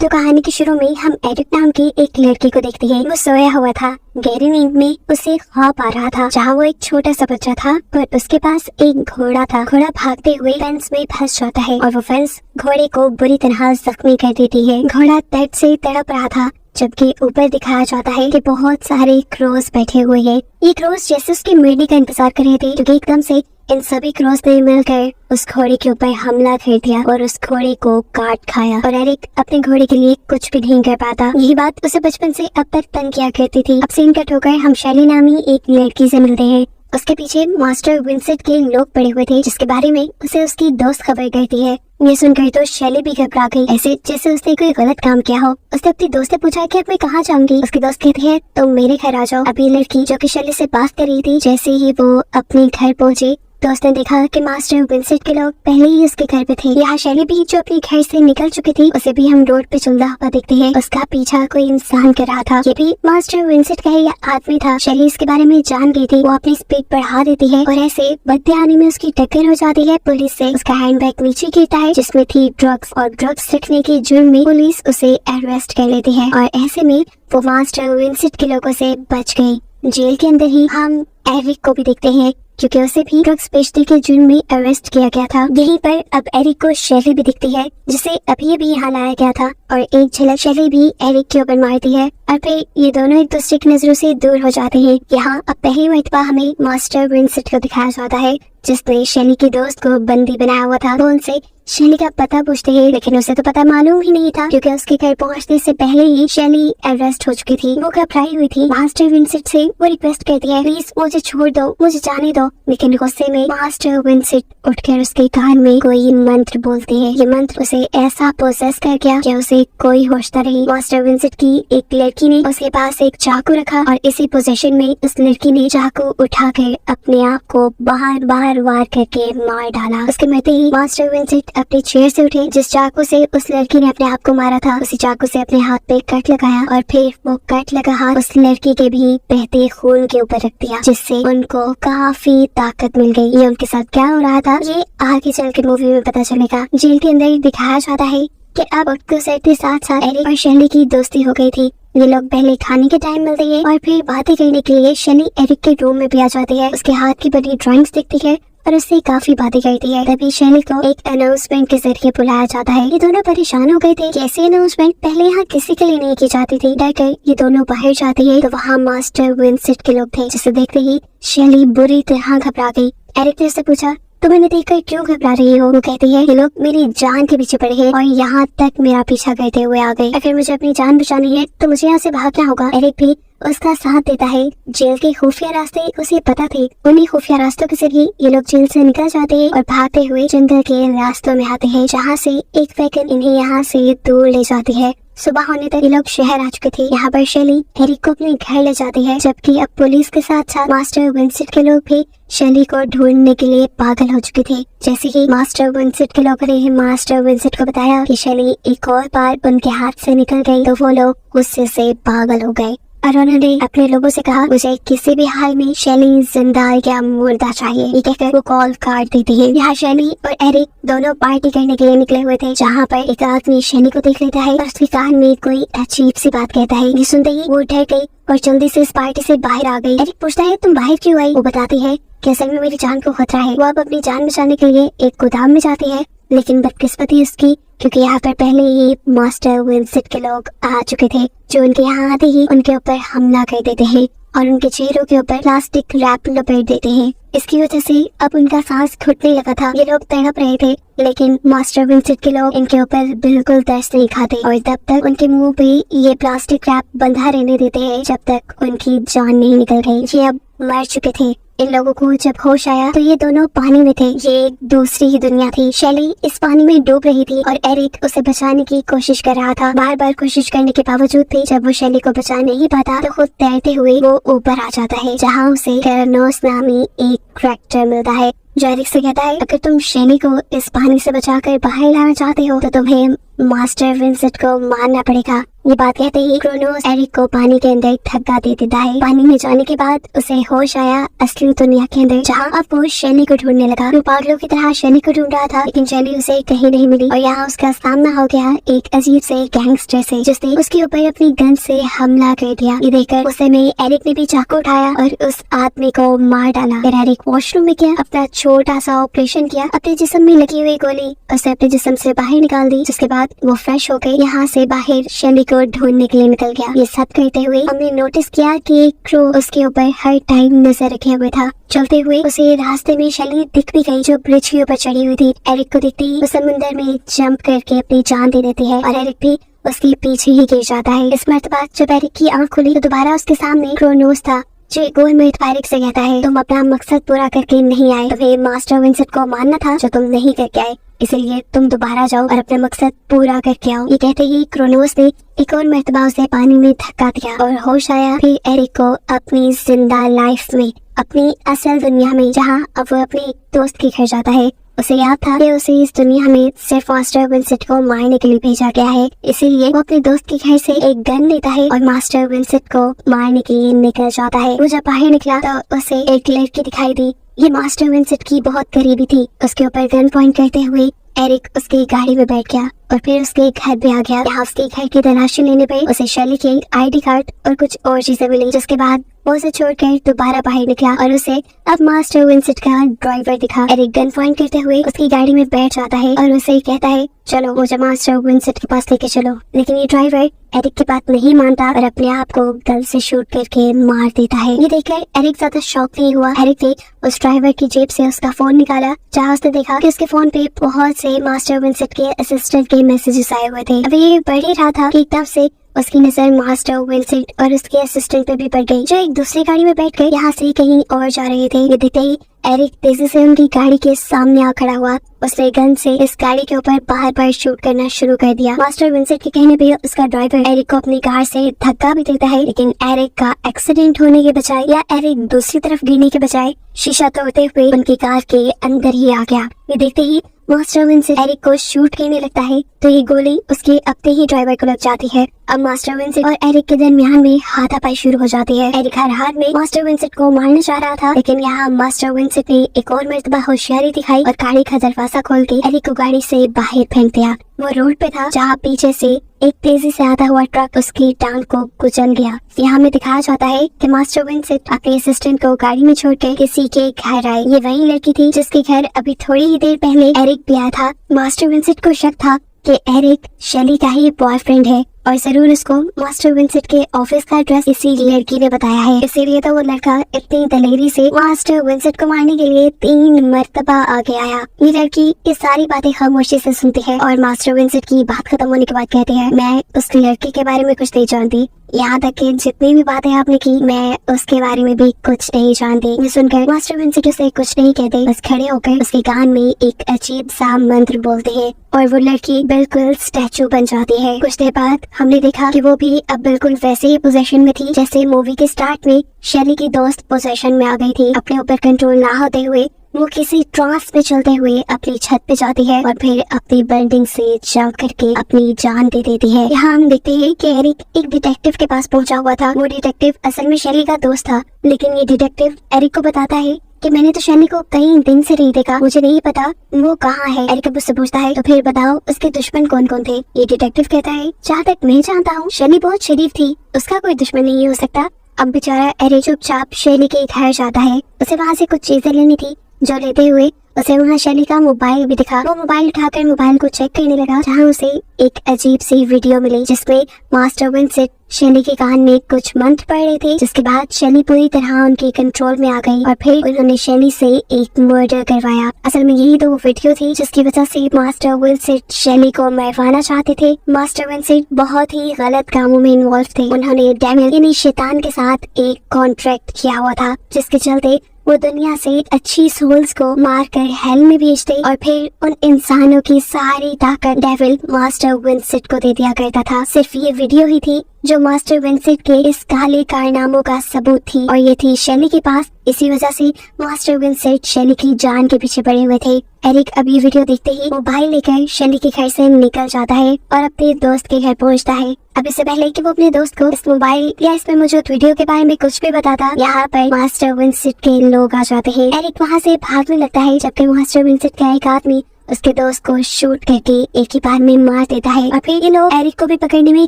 तो कहानी के शुरू में हम एरिक नाम की एक लड़की को देखते हैं। वो सोया हुआ था, गहरी नींद में उसे ख्वाब आ रहा था जहाँ वो एक छोटा सा बच्चा था पर उसके पास एक घोड़ा था। घोड़ा भागते हुए फेंस में फंस जाता है और वो फेंस घोड़े को बुरी तरह जख्मी कर देती है। घोड़ा दर्द से तड़प रहा था जबकि ऊपर दिखाया जाता है कि बहुत सारे क्रोस बैठे हुए हैं। ये क्रोस जैसे उसके मिर्दी का इंतजार कर रहे थे क्योंकि एकदम से इन सभी क्रोस ने मिलकर उस घोड़े के ऊपर हमला कर दिया और उस घोड़े को काट खाया। और एरिक अपने घोड़े के लिए कुछ भी नहीं कर पाता। यही बात उसे बचपन से अब तक तंग किया करती थी। अब सीन कट होकर हम शैली नामी एक लड़की से मिलते हैं। उसके पीछे मास्टर विंसेंट के लोग पड़े हुए थे जिसके बारे में उसे उसकी दोस्त खबर करती है। ये सुनकर तो शैली भी घबरा गई, ऐसे जैसे उसने कोई गलत काम किया हो। उसने अपनी दोस्त से पूछा कि अब मैं कहाँ जाऊंगी। उसकी दोस्त कहती है तुम मेरे घर आ जाओ। अभी लड़की जो कि शैली से बात कर रही थी, जैसे ही वो अपने घर पहुंची तो उसने देखा कि मास्टर विंसेंट के लोग पहले ही उसके घर पे थे। यहाँ शैली भी जो अपने घर से निकल चुकी थी उसे भी हम रोड पे चलता हुआ देखते हैं। उसका पीछा कोई इंसान कर रहा था। ये भी मास्टर विंसेंट का ही आदमी था। शैली इसके बारे में जान गई थी। वो अपनी स्पीड बढ़ा देती है और ऐसे बढ़ते आने में उसकी टक्कर हो जाती है पुलिस से। उसका हैंडबैग नीचे गिरता है जिसमें थी ड्रग्स और ड्रग्स रखने के जुर्म में पुलिस उसे अरेस्ट कर लेती है और ऐसे में वो मास्टर विंसेंट के लोगों से बच गई। जेल के अंदर ही हम एरिक को भी देखते हैं क्योंकि उसे भी ड्रग्स बेचने के जुर्म में अरेस्ट किया गया था। यहीं पर अब एरिक को शैली भी दिखती है जिसे अभी अभी यहाँ लाया गया था और एक झलक शैली भी एरिक के ऊपर मारती है और फिर ये दोनों एक दूसरे की नजरों से दूर हो जाते हैं। यहाँ अब पहली मर्तबा हमें मास्टर विंसेंट को दिखाया जाता है जिसने शैली की दोस्त को बंदी बनाया हुआ था। वो उनसे शैली का पता पूछते हैं लेकिन उसे तो पता मालूम ही नहीं था क्योंकि उसके घर पहुंचने से पहले ही शैली अरेस्ट हो चुकी थी। वो घबराई हुई थी। मास्टर विंसेंट से वो रिक्वेस्ट करती है प्लीज मुझे छोड़ दो, मुझे जाने दो। लेकिन गुस्से में मास्टर विंसेंट उठकर उसके कान में कोई मंत्र बोलते हैं। ये मंत्र उसे ऐसा पोसेस कर गया कि उसे कोई होश न रही। मास्टर विंसेंट की एक लड़की ने उसके पास एक चाकू रखा और इसी पोजीशन में उस लड़की ने चाकू उठाकर अपने आप को बाहर वार करके मार डाला। उसके मरते ही मास्टर विंसेंट अपने चेयर से उठे। जिस चाकू से उस लड़की ने अपने आप को मारा था उसी चाकू से अपने हाथ पे कट लगाया और फिर वो कट लगा हाथ उस लड़की के भी बहते खून के ऊपर रख दिया जिससे उनको काफी ताकत मिल गई। ये उनके साथ क्या हो रहा था ये आगे चल के मूवी में पता चलेगा। जेल के अंदर दिखाया जाता है कि अब उसके साथ साथ एरिक और शैली की दोस्ती हो गई थी। ये लोग पहले खाने के टाइम मिलते हैं और फिर बातें करने के लिए शैली एरिक के रूम में भी आ जाती है। उसके हाथ की बनी ड्राइंग्स दिखती है और उससे काफी बातें करती है। तभी शैली को एक अनाउंसमेंट के जरिए बुलाया जाता है। ये दोनों परेशान हो गए थे कि ऐसी अनाउंसमेंट पहले यहाँ किसी के लिए नहीं की जाती थी। डर कर ये दोनों बाहर जाती है तो वहाँ मास्टर विंसेंट के लोग थे जिसे देखते ही शैली बुरी तरह घबरा गई। एरिक ने उससे पूछा तुम इन्हें देखकर क्यों घबरा रही हो। वो कहती है ये लोग मेरी जान के पीछे पड़े हैं और यहाँ तक मेरा पीछा करते हुए आ गए। अगर मुझे अपनी जान बचानी है तो मुझे यहाँ से भागना होगा। एरिक भी उसका साथ देता है। जेल के खुफिया रास्ते उसे पता थे। उन्हीं खुफिया रास्तों के जरिए ये लोग जेल से निकल जाते हैं और भागते हुए जंगल के रास्तों में आते हैं जहाँ से एक वैगन इन्हें यहाँ से दूर ले जाती है। सुबह होने तक ये लोग शहर आ चुके थे। यहाँ पर शैली एरिक को अपने घर ले जाती है जबकि अब पुलिस के साथ साथ मास्टर विंसेंट के लोग भी शैली को ढूंढने के लिए पागल हो चुके थे। जैसे ही मास्टर विंसेंट के लोगों ने मास्टर विंसेंट को बताया कि शैली एक और बार उनके हाथ से निकल गई तो वो लोग गुस्से से पागल हो गए और उन्होंने अपने लोगों से कहा मुझे किसी भी हाल में शैली जिंदा या मुर्दा चाहिए। ये कहकर वो कॉल काट देती है। यहाँ शैली और एरिक दोनों पार्टी करने के लिए निकले हुए थे जहाँ पर एक आदमी शैली को देख लेता है और उसके कान में कोई अजीब सी बात कहता है। ये सुनते ही वो डर गई और जल्दी से इस पार्टी से बाहर आ गई। एरिक पूछता है तुम बाहर क्यों आई। वो बताती है कि असल में मेरी जान को खतरा है। वो अब अपनी जान बचाने के लिए एक गोदाम में जाती है लेकिन बदकिस्मती उसकी क्योंकि यहाँ पर पहले ही मास्टर विंसेंट के लोग आ चुके थे जो उनके यहाँ आते ही उनके ऊपर हमला कर देते हैं और उनके चेहरों के ऊपर प्लास्टिक रैप लपेट देते हैं। इसकी वजह से अब उनका सांस घुटने लगा था। ये लोग तड़प रहे थे लेकिन मास्टर विंसेंट के लोग इनके ऊपर बिल्कुल तरस नहीं खाते और तब तक उनके मुंह पे ये प्लास्टिक रैप बंधा रहने देते हैं जब तक उनकी जान नहीं निकल गई। ये अब मर चुके थे। इन लोगों को जब होश आया तो ये दोनों पानी में थे। ये एक दूसरी ही दुनिया थी। शैली इस पानी में डूब रही थी और एरिक उसे बचाने की कोशिश कर रहा था। बार बार कोशिश करने के बावजूद भी जब वो शैली को बचा नहीं पाता तो खुद तैरते हुए वो ऊपर आ जाता है जहाँ उसे कैरनोस नामी एक ट्रैक्टर मिलता है जो एरिक से कहता है अगर तुम शेली को इस पानी से बचाकर बाहर लाना चाहते हो तो तुम्हें मास्टर विंसेंट को मारना पड़ेगा। ये बात कहते ही क्रोनोस एरिक को पानी के अंदर धक्का दे देता है। पानी में जाने के बाद उसे होश आया असली दुनिया के अंदर, जहाँ अब वो शेली को ढूंढने लगा। वो पागलों की तरह शेली को ढूंढ रहा था, लेकिन शेली उसे कहीं नहीं मिली और यहाँ उसका सामना हो गया एक अजीब से गैंगस्टर से, जिसने उसके ऊपर अपनी गन से हमला कर दिया। ये देखकर उसे में एरिक ने भी चाकू उठाया और उस आदमी को मार डाला। फिर एरिक वॉशरूम में गया, अपना छोटा सा ऑपरेशन किया, अपने जिस्म में लगी हुई गोली उसे अपने जिस्म से बाहर निकाल दी। जिसके बाद वो फ्रेश होकर यहाँ से बाहर शेली को ढूंढने के लिए निकल गया। ये सब करते हुए हमने नोटिस किया कि एक क्रो उसके ऊपर हर टाइम नजर रखे हुए था। चलते हुए उसे रास्ते में शेली दिख भी गई, जो ब्रिज के ऊपर चढ़ी हुई थी। एरिक को दिखती ही वो समुंदर में जंप करके अपनी जान दे देती है और एरिक भी उसके पीछे ही गिर जाता है। इस मर्तबा जब एरिक की आंख खुली तो दोबारा उसके सामने क्रोनोस था, जो एक गोल में एरिक से कहता है तुम अपना मकसद पूरा करके नहीं आए, तुम्हें मास्टर विंसेंट को मारना था जो तुम नहीं करके आए, इसलिए तुम दोबारा जाओ और अपना मकसद पूरा करके आओ। ये कहते ही क्रोनोस ने एक और मर्तबा उसे पानी में धक्का दिया और होश आया। फिर एरिक को अपनी जिंदा लाइफ में, अपनी असल दुनिया में, जहाँ अब वो अपने दोस्त के घर जाता है, उसे याद था कि उसे इस दुनिया में सिर्फ मास्टर विंसेंट को मारने के लिए भेजा गया है। इसीलिए वो अपने दोस्त के घर से एक गन लेता है और मास्टर विंसेंट को मारने के लिए निकल जाता है। वो जब बाहर निकला तो उसे एक लड़की दिखाई दी। ये मास्टर विंसेंट की बहुत करीबी थी। उसके ऊपर गन पॉइंट करते हुए एरिक उसकी गाड़ी में बैठ गया और फिर उसके घर पे आ गया। यहाँ उसके घर की तलाशी लेने पे उसे शेली के आईडी कार्ड और कुछ और चीजें मिली, जिसके बाद वो उसे छोड़कर दोबारा बाहर निकला और उसे अब मास्टर विंसेंट का ड्राइवर दिखा। एरिक गन पॉइंट करते हुए उसकी गाड़ी में बैठ जाता है और उसे कहता है चलो मुझे मास्टर विंसेंट के पास लेके चलो। लेकिन ये ड्राइवर एरिक की बात नहीं मानता और अपने आप को गन से शूट करके मार देता है। ये देखकर एरिक ज्यादा शॉक नहीं हुआ। एरिक ने उस ड्राइवर की जेब से उसका फोन निकाला, जहाँ उसने देखा कि उसके फोन पे बहुत से मास्टर विंसेंट के असिस्टेंट के मैसेजेस आए हुए थे। अब ये बढ़ ही रहा था कि एकदम से उसकी नजर मास्टर विंसेंट और उसके असिस्टेंट पे भी पड़ गई, जो एक दूसरी गाड़ी में बैठ गए यहाँ से कहीं और जा रहे थे। ये देखते ही एरिक तेजी से उनकी गाड़ी के सामने आ खड़ा हुआ। उसने गन से इस गाड़ी के ऊपर बार बार शूट करना शुरू कर दिया। मास्टर विंसेंट के कहने पे उसका ड्राइवर एरिक को अपनी कार से धक्का भी देता है, लेकिन एरिक का एक्सीडेंट होने के बजाय या एरिक दूसरी तरफ गिरने के बजाय शीशा तोड़ते हुए उनकी कार के अंदर ही आ गया। ये देखते ही मास्टर विंसेंट एरिक को शूट करने लगता है तो ये गोली उसके अपने ही ड्राइवर को लग जाती है। अब मास्टर विंसेंट और एरिक के दरमियान में हाथापाई शुरू हो जाती है। एरिक हर हाल में मास्टर विंसेंट को मारना चाह रहा था, लेकिन यहाँ मास्टर विंसेंट ने एक और मर्तबा होशियारी दिखाई और गाड़ी का दरवाजा खोल के एरिक को गाड़ी से बाहर फेंक दिया। वो रोड पे था, जहाँ पीछे से एक तेजी से आता हुआ ट्रक उसकी टांग को कुचल गया। यहाँ में दिखाया जाता है कि मास्टर विंसेंट अपने असिस्टेंट को गाड़ी में छोड़कर किसी के घर आए। ये वही लड़की थी जिसके घर अभी थोड़ी ही देर पहले एरिक भी आया था। मास्टर विंसेंट को शक था कि एरिक शेली का ही बॉयफ्रेंड है और जरूर उसको मास्टर विंसेंट के ऑफिस का एड्रेस इसी लड़की ने बताया है। इसीलिए तो वो लड़का इतनी दलेरी से मास्टर विंसेंट को मारने के लिए 3 मर्तबा आगे आया। ये लड़की ये सारी बातें खामोशी से सुनती है और मास्टर विंसेंट की बात खत्म होने के बाद कहती है मैं उस लड़की के बारे में कुछ नहीं जानती, यहाँ तक कि जितनी भी बातें आपने की मैं उसके बारे में भी कुछ नहीं जानती। ये सुनकर मास्टर विंसेंट उसे कुछ नहीं कहते, बस खड़े होकर उसके कान में एक अजीब सा मंत्र बोलते हैं और वो लड़की बिल्कुल स्टैचू बन जाती है। कुछ देर बाद हमने देखा कि वो भी अब बिल्कुल वैसे ही पोजीशन में थी जैसे मूवी के स्टार्ट में शेली की दोस्त पोजीशन में आ गई थी। अपने ऊपर कंट्रोल ना होते हुए वो किसी ट्रांस पे चलते हुए अपनी छत पे जाती है और फिर अपनी बिल्डिंग से जंप करके अपनी जान दे देती है। यहाँ हम देखते हैं कि एरिक एक डिटेक्टिव के पास पहुंचा हुआ था। वो डिटेक्टिव असल में शेली का दोस्त था, लेकिन ये डिटेक्टिव एरिक को बताता है कि मैंने तो शेली को कई दिन से नहीं देखा, मुझे नहीं पता वो कहाँ है। एरिक अब उससे पूछता है तो फिर बताओ उसके दुश्मन कौन कौन थे। ये डिटेक्टिव कहता है जहाँ तक मैं जानता हूँ शेली बहुत शरीफ थी, उसका कोई दुश्मन नहीं हो सकता। अब बेचारा एरिक चुपचाप शेली के घर जाता है। उसे वहाँ से कुछ चीजें लेनी थी, जो लेते हुए उसे वहाँ शेली का मोबाइल भी दिखा। वो मोबाइल उठाकर मोबाइल को चेक करने लगा, जहाँ उसे एक अजीब सी वीडियो मिली जिसमें मास्टर विंसेंट शेली के कान में कुछ मंत्र पढ़ रहे थे। जिसके बाद शेली पूरी तरह उनके कंट्रोल में आ गई और फिर उन्होंने शेली से एक मर्डर करवाया। असल में यही तो वो वीडियो थी जिसकी वजह से मास्टर विंसेंट शेली को मरवाना चाहते थे। मास्टर विंसेंट बहुत ही गलत कामों में इन्वॉल्व थे। उन्होंने डेविल यानी शैतान के साथ एक कॉन्ट्रैक्ट किया हुआ था, जिसके चलते वो दुनिया से अच्छी सोल्स को मारकर हेल में भेजते और फिर उन इंसानों की सारी ताकत डेविल मास्टर विंसेंट को दे दिया करता था। सिर्फ ये वीडियो ही थी जो मास्टर विंसेंट के इस काले कारनामों का सबूत थी और ये थी शेली के पास इसी वजह से मास्टर विंसेंट शेली की जान के पीछे पड़े हुए थे। एरिक अब ये वीडियो देखते ही मोबाइल लेकर शेली के घर से निकल जाता है और अपने दोस्त के घर पहुंचता है। अब इससे पहले कि वो अपने दोस्त को इस मोबाइल या इसमें मौजूद वीडियो के बारे में कुछ भी बताता, यहाँ पर मास्टर विंसेंट के लोग आ जाते हैं। एरिक वहाँ से भागने लगता है, जबकि मास्टर विंसेंट का एक आदमी उसके दोस्त को शूट करके एक ही बार में मार देता है और फिर ये लोग एरिक को भी पकड़ने में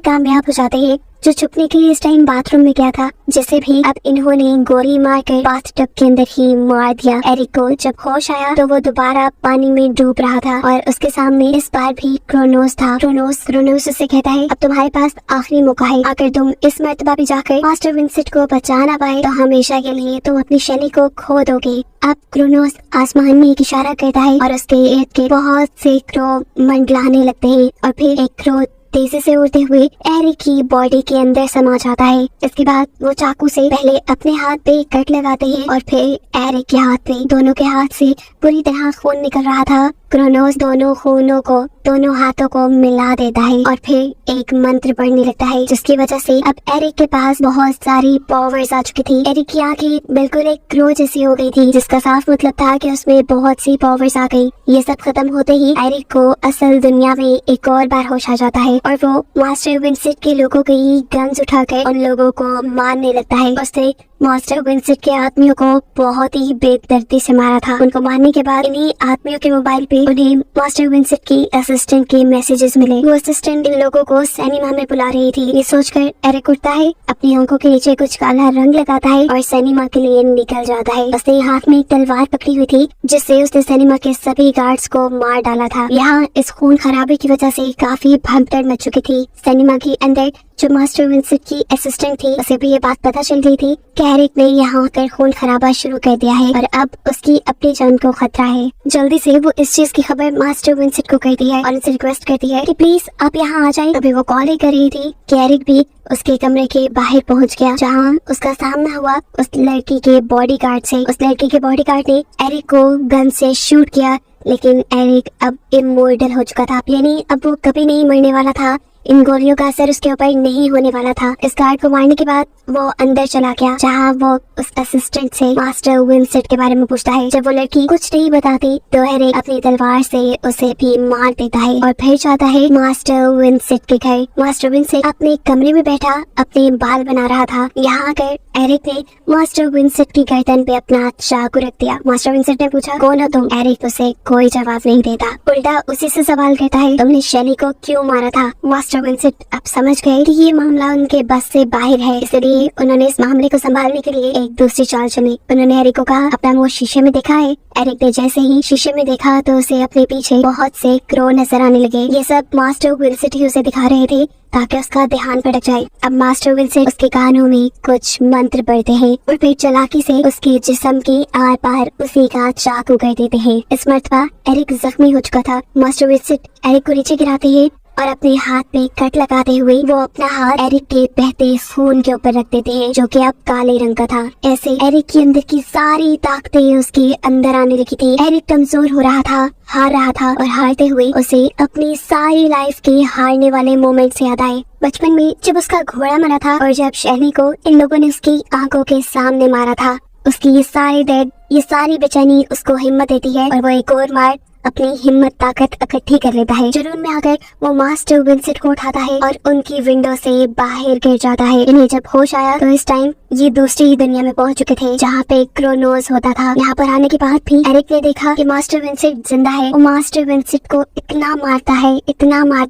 कामयाब हो जाते हैं, जो छुपने के लिए इस टाइम बाथरूम में गया था, जिसे भी अब इन्होंने गोली मारकर बाथटब के अंदर ही मार दिया। एरिक को जब होश आया तो वो दोबारा पानी में डूब रहा था और उसके सामने इस बार भी क्रोनोस था। क्रोनोस उससे कहता है, अब तुम्हारे पास आखिरी मौका है, अगर तुम इस मर्तबा भी जाकर मास्टर विंसेंट को बचा ना पाए तो हमेशा के लिए तुम अपनी शेली को खो दोगे। अब क्रोनोस आसमान में एक इशारा करता है और उसके इर्द गिर्द बहुत से क्रो मंडलाने लगते हैं और फिर एक क्रो तेजी से उड़ते हुए एरिक की बॉडी के अंदर समा जाता है। इसके बाद वो चाकू से पहले अपने हाथ पे कट लगाते हैं और फिर एरिक के हाथ पे, दोनों के हाथ से पूरी तरह खून निकल रहा था। क्रोनोस दोनों खूनों को, दोनों हाथों को मिला देता है और फिर एक मंत्र पढ़ने लगता है, जिसकी वजह से अब एरिक के पास बहुत सारी पावर्स आ चुकी थी। एरिक की आंखें बिल्कुल एक क्रो जैसी हो गई थी, जिसका साफ मतलब था कि उसमें बहुत सी पावर्स आ गई। ये सब खत्म होते ही एरिक को असल दुनिया में एक और बार होश आ जाता है और वो मास्टर विंसेंट के लोगों की गन्स उठाकर उन लोगों को मारने लगता है। उसने मास्टर विंसेंट के आदमियों को बहुत ही बेदर्दी से मारा था। उनको मारने के बाद इन्हीं आदमियों के मोबाइल पे उन्हें मास्टर विंसेंट की असिस्टेंट के मैसेजेस मिले। वो असिस्टेंट इन लोगों को सिनेमा में बुला रही थी। ये सोचकर एरिक उठता है, अपनी आंखों के नीचे कुछ काला रंग लगाता है और सिनेमा के लिए निकल जाता है। उसने हाथ में एक तलवार पकड़ी हुई थी, जिससे उसने सिनेमा के सभी गार्ड्स को मार डाला था। यहाँ इस खून खराबे की वजह से काफी भगदड़ मच चुकी थी। सिनेमा के अंदर जो मास्टर विंसेंट की असिस्टेंट थी, उसे भी ये बात पता चल गई थी कि एरिक ने यहाँ आकर खून खराबा शुरू कर दिया है और अब उसकी अपनी जान को खतरा है। जल्दी से वो इस चीज की खबर मास्टर विंसेंट को करती है और उनसे रिक्वेस्ट करती है कि प्लीज आप यहाँ आ जाएं। अभी वो कॉल ही कर रही थी कि एरिक भी उसके कमरे के बाहर पहुंच गया, जहाँ उसका सामना हुआ उस लड़की के बॉडीगार्ड से। उस लड़की के बॉडीगार्ड ने एरिक को गन से शूट किया, लेकिन एरिक अब इमोर्टल हो चुका था, यानी अब वो कभी नहीं मरने वाला था। इन गोलियों का असर उसके ऊपर नहीं होने वाला था। इस गार्ड को मारने के बाद वो अंदर चला गया, जहाँ वो उस असिस्टेंट से मास्टर विंसेंट के बारे में पूछता है। जब वो लड़की कुछ नहीं बताती तो एरिक अपनी तलवार से उसे भी मार देता है और फिर जाता है मास्टर विंसेंट के घर। मास्टर विंसेंट अपने कमरे में बैठा अपने बाल बना रहा था। यहाँ आकर एरिक ने मास्टर विंसेंट की गर्दन पे अपना चाकू रख दिया। मास्टर विंसेंट ने पूछा, कौन हो तुम? एरिक उसे कोई जवाब नहीं देता, उल्टा उसी से सवाल करता है, तुमने शेली को क्यों मारा था? मास्टर विंसेंट अब समझ गए कि ये मामला उनके बस से बाहर है, इसलिए उन्होंने इस मामले को संभालने के लिए एक दूसरी चाल चली। उन्होंने एरिक को कहा, अपना मुंह शीशे में देखा है? एरिक ने जैसे ही शीशे में देखा तो उसे अपने पीछे बहुत से क्रो नजर आने लगे। ये सब मास्टर विंसेंट ही उसे दिखा रहे थे ताकि उसका ध्यान भटक जाए। अब मास्टर विंसेंट उसके कानों में कुछ मंत्र पढ़ते हैं और फिर चालाकी से उसके जिस्म के आर पार उसी का चाकू कर देते हैं। इस मर्तबा एरिक जख्मी हो चुका था। मास्टर विंसेंट एरिक को नीचे गिराते हैं और अपने हाथ पे कट लगाते हुए वो अपना हाथ एरिक के बहते खून के ऊपर रख देते हैं, जो कि अब काले रंग का था। ऐसे एरिक के अंदर की सारी ताकतें उसके अंदर आने लगी थी। एरिक कमजोर हो रहा था, हार रहा था और हारते हुए उसे अपनी सारी लाइफ के हारने वाले मोमेंट्स याद आए। बचपन में जब उसका घोड़ा मरा था और जब शेली को इन लोगों ने उसकी आंखों के सामने मारा था। उसकी ये सारी दर्द, ये सारी बेचैनी उसको हिम्मत देती है और वो एक और बार अपनी हिम्मत ताकत इकट्ठी कर लेता है। जुनून में आकर वो मास्टर विंसेंट को उठाता है और उनकी विंडो से बाहर गिर जाता है। इन्हें जब होश आया तो इस टाइम ये दूसरी दुनिया में पहुंच चुके थे, जहाँ पे क्रोनोस होता था। यहाँ पर आने के बाद भी एरिक ने देखा कि मास्टर विंसेंट जिंदा है। वो मास्टर विंसेंट को इतना मारता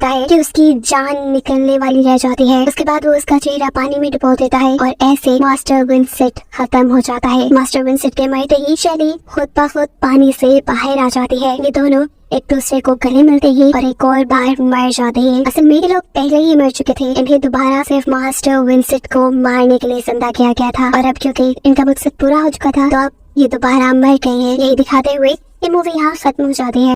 है कि उसकी जान निकलने वाली रह जाती है। उसके बाद वो उसका चेहरा पानी में डुबो देता है और ऐसे मास्टर विंसेंट खत्म हो जाता है। मास्टर विंसेंट के मरते ही शेली खुद ब खुद पानी से बाहर आ जाती है। ये दोनों एक दूसरे को गले मिलते हैं और एक और बार मर जाते हैं। असल में ये लोग पहले ही मर चुके थे। इन्हें दोबारा सिर्फ मास्टर विंसेंट को मारने के लिए जिंदा किया गया था और अब क्योंकि इनका मकसद पूरा हो चुका था तो अब ये दोबारा मर गए हैं। यही दिखाते हुए ये मूवी यहाँ खत्म हो जाती है।